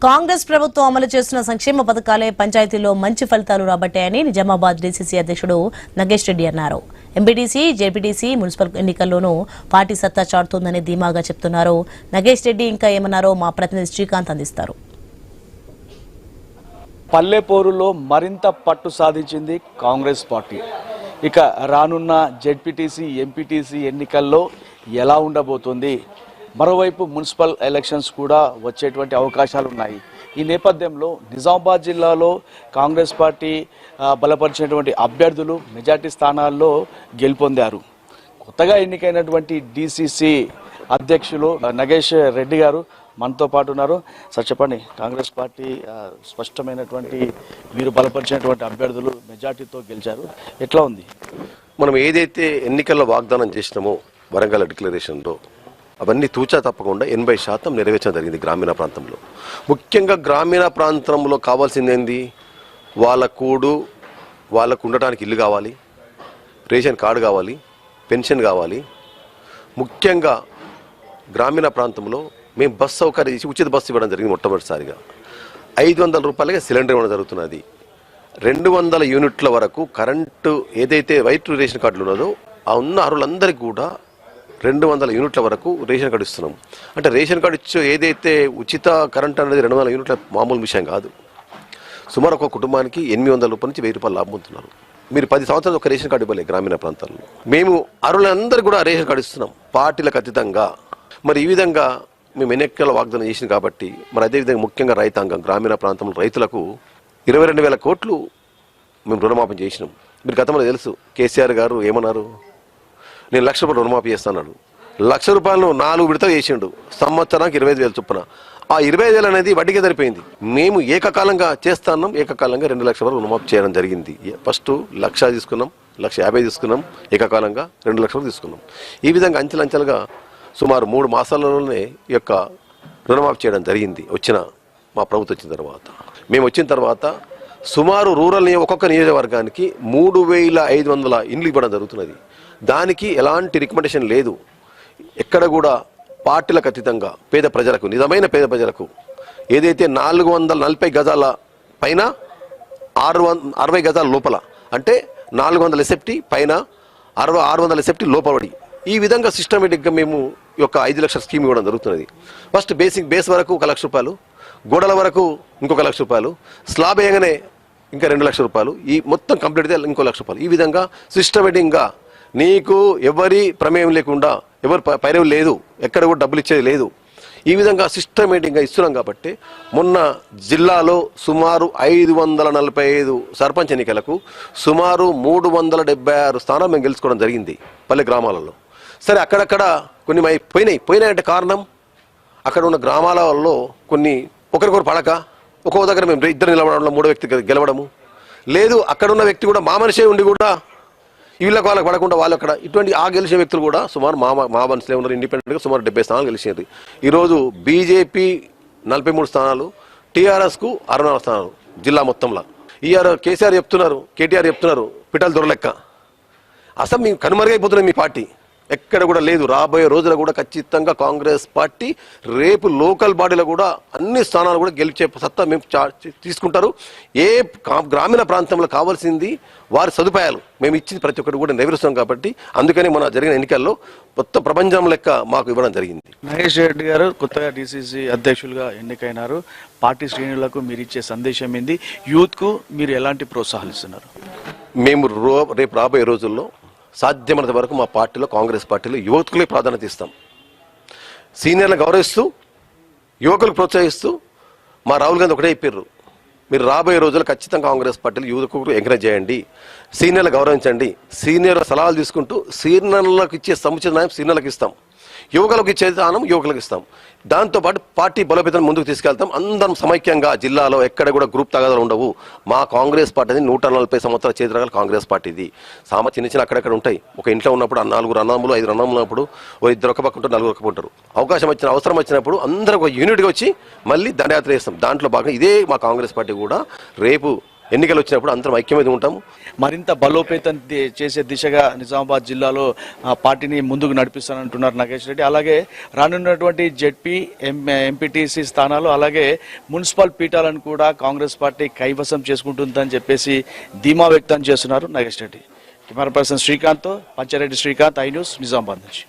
కాంగ్రెస్ ప్రభుత్వం అమలు చేస్తున్న సంక్షేమ పథకాలే పంచాయతీల్లో మంచి ఫలితాలు రాబట్టాయని నిజామాబాద్ డీసీసీ అధ్యక్షుడు నగేష్ రెడ్డి అన్నారు. ఎంపీటీసీ, జెడ్పీటీసీ, మున్సిపల్ ఎన్నికల్లోనూ పార్టీ సత్తా చాటుతోందని ధీమాగా చెప్తున్నారు. నగేష్ రెడ్డి ఇంకా ఏమన్నారో మా ప్రతినిధి శ్రీకాంత్ అందిస్తారు. పల్లెపోరులో మరింత పట్టు సాధించింది కాంగ్రెస్ పార్టీ. ఇక రానున్న జెడ్పీటీసీ, ఎంపీటీసీ ఎన్నికల్లో ఎలా ఉండబోతుంది? మరోవైపు మున్సిపల్ ఎలక్షన్స్ కూడా వచ్చేటువంటి అవకాశాలు ఉన్నాయి. ఈ నేపథ్యంలో నిజామాబాద్ జిల్లాలో కాంగ్రెస్ పార్టీ బలపరిచినటువంటి అభ్యర్థులు మెజార్టీ స్థానాల్లో గెలుపొందారు. కొత్తగా ఎన్నికైనటువంటి డీసీసీ అధ్యక్షులు నగేష్ రెడ్డి గారు మనతో పాటు ఉన్నారు. సార్ చెప్పండి, కాంగ్రెస్ పార్టీ స్పష్టమైనటువంటి మీరు బలపరిచినటువంటి అభ్యర్థులు మెజార్టీతో గెలిచారు, ఎట్లా ఉంది? మనం ఏదైతే ఎన్నికల్లో వాగ్దానం చేసినామో వరంగల్ డిక్లరేషన్లో అవన్నీ తూచా తప్పకుండా 80% నెరవేర్చడం జరిగింది. గ్రామీణ ప్రాంతంలో, ముఖ్యంగా గ్రామీణ ప్రాంతంలో కావాల్సింది ఏంది? వాళ్ళకు ఉండటానికి ఇల్లు కావాలి, రేషన్ కార్డు కావాలి, పెన్షన్ కావాలి. ముఖ్యంగా గ్రామీణ ప్రాంతంలో మేము బస్సు సౌకర్యం ఇచ్చి ఉచిత బస్సు ఇవ్వడం జరిగింది. మొట్టమొదటిసారిగా 500 రూపాయలకే సిలిండర్ ఇవ్వడం జరుగుతున్నది. 200 యూనిట్ల వరకు కరెంటు ఏదైతే వైట్ రేషన్ కార్డులు ఉన్నదో ఆ ఉన్న అర్హులందరికీ కూడా 200 యూనిట్ల వరకు రేషన్ కార్డు ఇస్తున్నాం. అంటే రేషన్ కార్డు ఇచ్చే ఏదైతే ఉచిత కరెంట్ అనేది 200 యూనిట్ల మామూలు విషయం కాదు. సుమారు ఒక కుటుంబానికి 800 రూపాయల నుంచి 1000 రూపాయలు లాభం పొందుతున్నారు. మీరు 10 సంవత్సరాలు ఒక రేషన్ కార్డు ఇవ్వలేదు గ్రామీణ ప్రాంతాల్లో. మేము అర్హులందరికీ కూడా రేషన్ కార్డు ఇస్తున్నాం పార్టీలకు అతీతంగా. మరి ఈ విధంగా మేము ఎన్నికల వాగ్దానం చేసింది కాబట్టి మరి అదేవిధంగా ముఖ్యంగా రైతాంగం, గ్రామీణ ప్రాంతంలో రైతులకు 22,000 కోట్లు మేము రుణమాఫీ చేసినాం. మీరు గతంలో తెలుసు, కేసీఆర్ గారు ఏమన్నారు? నేను 1,00,000 రూపాయలు రుణమాఫీ చేస్తున్నాడు. 1,00,000 రూపాయలను 4 విడతలు చేసిండు. సంవత్సరానికి 25,000 చొప్పున. ఆ 25,000 అనేది వడ్డీకి సరిపోయింది. మేము ఏకకాలంగా చేస్తున్నాం. ఏకకాలంగా 2,00,000 వరకు రుణమాఫీ చేయడం జరిగింది. ఫస్ట్ 1,00,000 తీసుకున్నాం, 1,50,000 తీసుకున్నాం, ఏకకాలంగా 2,00,000 తీసుకున్నాం. ఈ విధంగా అంచెలంచెలుగా సుమారు 3 మాసాలలోనే ఈ యొక్క రుణమాఫీ చేయడం జరిగింది. మా ప్రభుత్వం వచ్చిన తర్వాత, మేము వచ్చిన తర్వాత సుమారు రూరల్ ఒక్కొక్క నియోజకవర్గానికి 3,500 ఇండ్లు ఇవ్వడం జరుగుతున్నది. దానికి ఎలాంటి రికమెండేషన్ లేదు. ఎక్కడ కూడా పార్టీలకు అతీతంగా పేద ప్రజలకు, నిజమైన పేద ప్రజలకు ఏదైతే 440 గజాల పైన 60 గజాల లోపల, అంటే 400 ఎస్ఎఫ్టీ పైన 600 ఎస్ఎఫ్టీ లోపడి, ఈ విధంగా సిస్టమేటిక్గా మేము ఈ యొక్క 5 లక్షల స్కీమ్ ఇవ్వడం జరుగుతున్నది. ఫస్ట్ బేస్ వరకు 1,00,000 రూపాయలు, గోడల వరకు ఇంకొక 1,00,000 రూపాయలు, స్లాబ్ వేయగానే ఇంకా 2,00,000 రూపాయలు, ఈ మొత్తం కంప్లీట్ అయితే ఇంకో 1,00,000 రూపాయలు. ఈ విధంగా సిస్టమేటిక్గా నీకు ఎవరి ప్రమేయం లేకుండా, ఎవరి పైరవి లేదు, ఎక్కడ కూడా డబ్బులు ఇచ్చేది లేదు, ఈ విధంగా సిస్టమేటిక్గా ఇస్తున్నాం. కాబట్టి మొన్న జిల్లాలో సుమారు 545 సర్పంచ్ ఎన్నికలకు సుమారు 376 స్థానాలు మేము గెలుచుకోవడం జరిగింది పల్లె గ్రామాలలో. సరే, అక్కడక్కడ కొన్ని పోయినాయంటే కారణం అక్కడ ఉన్న గ్రామాలలో కొన్ని ఒకరికొకరు పడక, ఒక్కొక్క దగ్గర మేము 2 నిలబడంలో 3వ వ్యక్తి గెలవడము లేదు. అక్కడ ఉన్న వ్యక్తి కూడా మా మనిషే ఉండి కూడా వీళ్ళకి వాళ్ళకి పడకుండా వాళ్ళు అక్కడ, ఇటువంటి ఆ గెలిచిన వ్యక్తులు కూడా సుమారు మా మనుషులే ఉన్నారు. ఇండిపెండెంట్గా సుమారు 70 స్థానాలు గెలిచినారు. ఈరోజు బీజేపీ 43 స్థానాలు, టీఆర్ఎస్కు 64 స్థానాలు జిల్లా మొత్తంలో. కేసీఆర్ చెప్తున్నారు, కేటీఆర్ చెప్తున్నారు పిటల్ దొరలెక్క. అసలు మేము కనుమరుగైపోతున్నాం. మీ పార్టీ ఎక్కడ కూడా లేదు. రాబోయే రోజుల్లో కూడా ఖచ్చితంగా కాంగ్రెస్ పార్టీ రేపు లోకల్ బాడీలో కూడా అన్ని స్థానాలు కూడా గెలిచే సత్తా మేము తీసుకుంటారు. ఏ గ్రామీణ ప్రాంతంలో కావాల్సింది వారి సదుపాయాలు మేము ఇచ్చి ప్రతి ఒక్కటి కూడా నెరవేరుస్తాం. కాబట్టి అందుకని మన జరిగిన ఎన్నికల్లో మొత్తం ప్రపంచం లెక్క మాకు ఇవ్వడం జరిగింది. నగేష్ రెడ్డి గారు కొత్తగా డీసీసీ అధ్యక్షులుగా ఎన్నికైనారు. పార్టీ శ్రేణులకు మీరు ఇచ్చే సందేశం ఏంది? యూత్కు మీరు ఎలాంటి ప్రోత్సాహాలు ఇస్తున్నారు? మేము రేపు రాబోయే రోజుల్లో సాధ్యమైనంత వరకు మా పార్టీలో, కాంగ్రెస్ పార్టీలో యువకులే ప్రాధాన్యత ఇస్తాం. సీనియర్లను గౌరవిస్తూ, యువకులకు ప్రోత్సహిస్తూ మా రాహుల్ గాంధీ ఒకటే చెప్పారు, మీరు రాబోయే రోజుల్లో ఖచ్చితంగా కాంగ్రెస్ పార్టీలో యువకులకు ఎంకరేజ్ చేయండి, సీనియర్లు గౌరవించండి, సీనియర్ల సలహాలు తీసుకుంటూ సీనియర్లకు ఇచ్చే సముచిత న్యాయం సీనియర్లకు ఇస్తాం, యువకులకు ఇచ్చే స్థానం యువకులకు ఇస్తాం. దాంతోపాటు పార్టీ బలోపేతం ముందుకు తీసుకెళ్తాం. అందరం సమైక్యంగా జిల్లాలో ఎక్కడ కూడా గ్రూప్ తగాదాలు ఉండవు. మా కాంగ్రెస్ పార్టీ 140 సంవత్సరాల చేతిరగాల కాంగ్రెస్ పార్టీది. చిన్న చిన్న అక్కడక్కడ ఉంటాయి. ఒక ఇంట్లో ఉన్నప్పుడు 4 అన్నదమ్ములు 5 అన్నదమ్ములు ఉన్నప్పుడు 2 ఒక పక్క ఉంటారు, 4 ఒక పక్క ఉంటారు. అవసరం వచ్చినప్పుడు అందరూ ఒక యూనిట్గా వచ్చి మళ్ళీ దండయాత్ర చేస్తాం. దాంట్లో భాగంగా ఇదే మా కాంగ్రెస్ పార్టీ కూడా రేపు ఎన్నికలు వచ్చినప్పుడు అందరం ఐక్యమైతే ఉంటాము. మరింత బలోపేతం చేసే దిశగా నిజామాబాద్ జిల్లాలో పార్టీని ముందుకు నడిపిస్తానంటున్నారు నాగేష్ రెడ్డి. అలాగే రానున్నటువంటి జెడ్పీ ఎంపీటీసీ స్థానాలు అలాగే మున్సిపల్ పీఠాలను కూడా కాంగ్రెస్ పార్టీ కైవసం చేసుకుంటుందని చెప్పేసి ధీమా వ్యక్తం చేస్తున్నారు Nagesh Reddy. Camera person Srikanth, Panchareddy Srikanth, I news, Nizamabad నుంచి.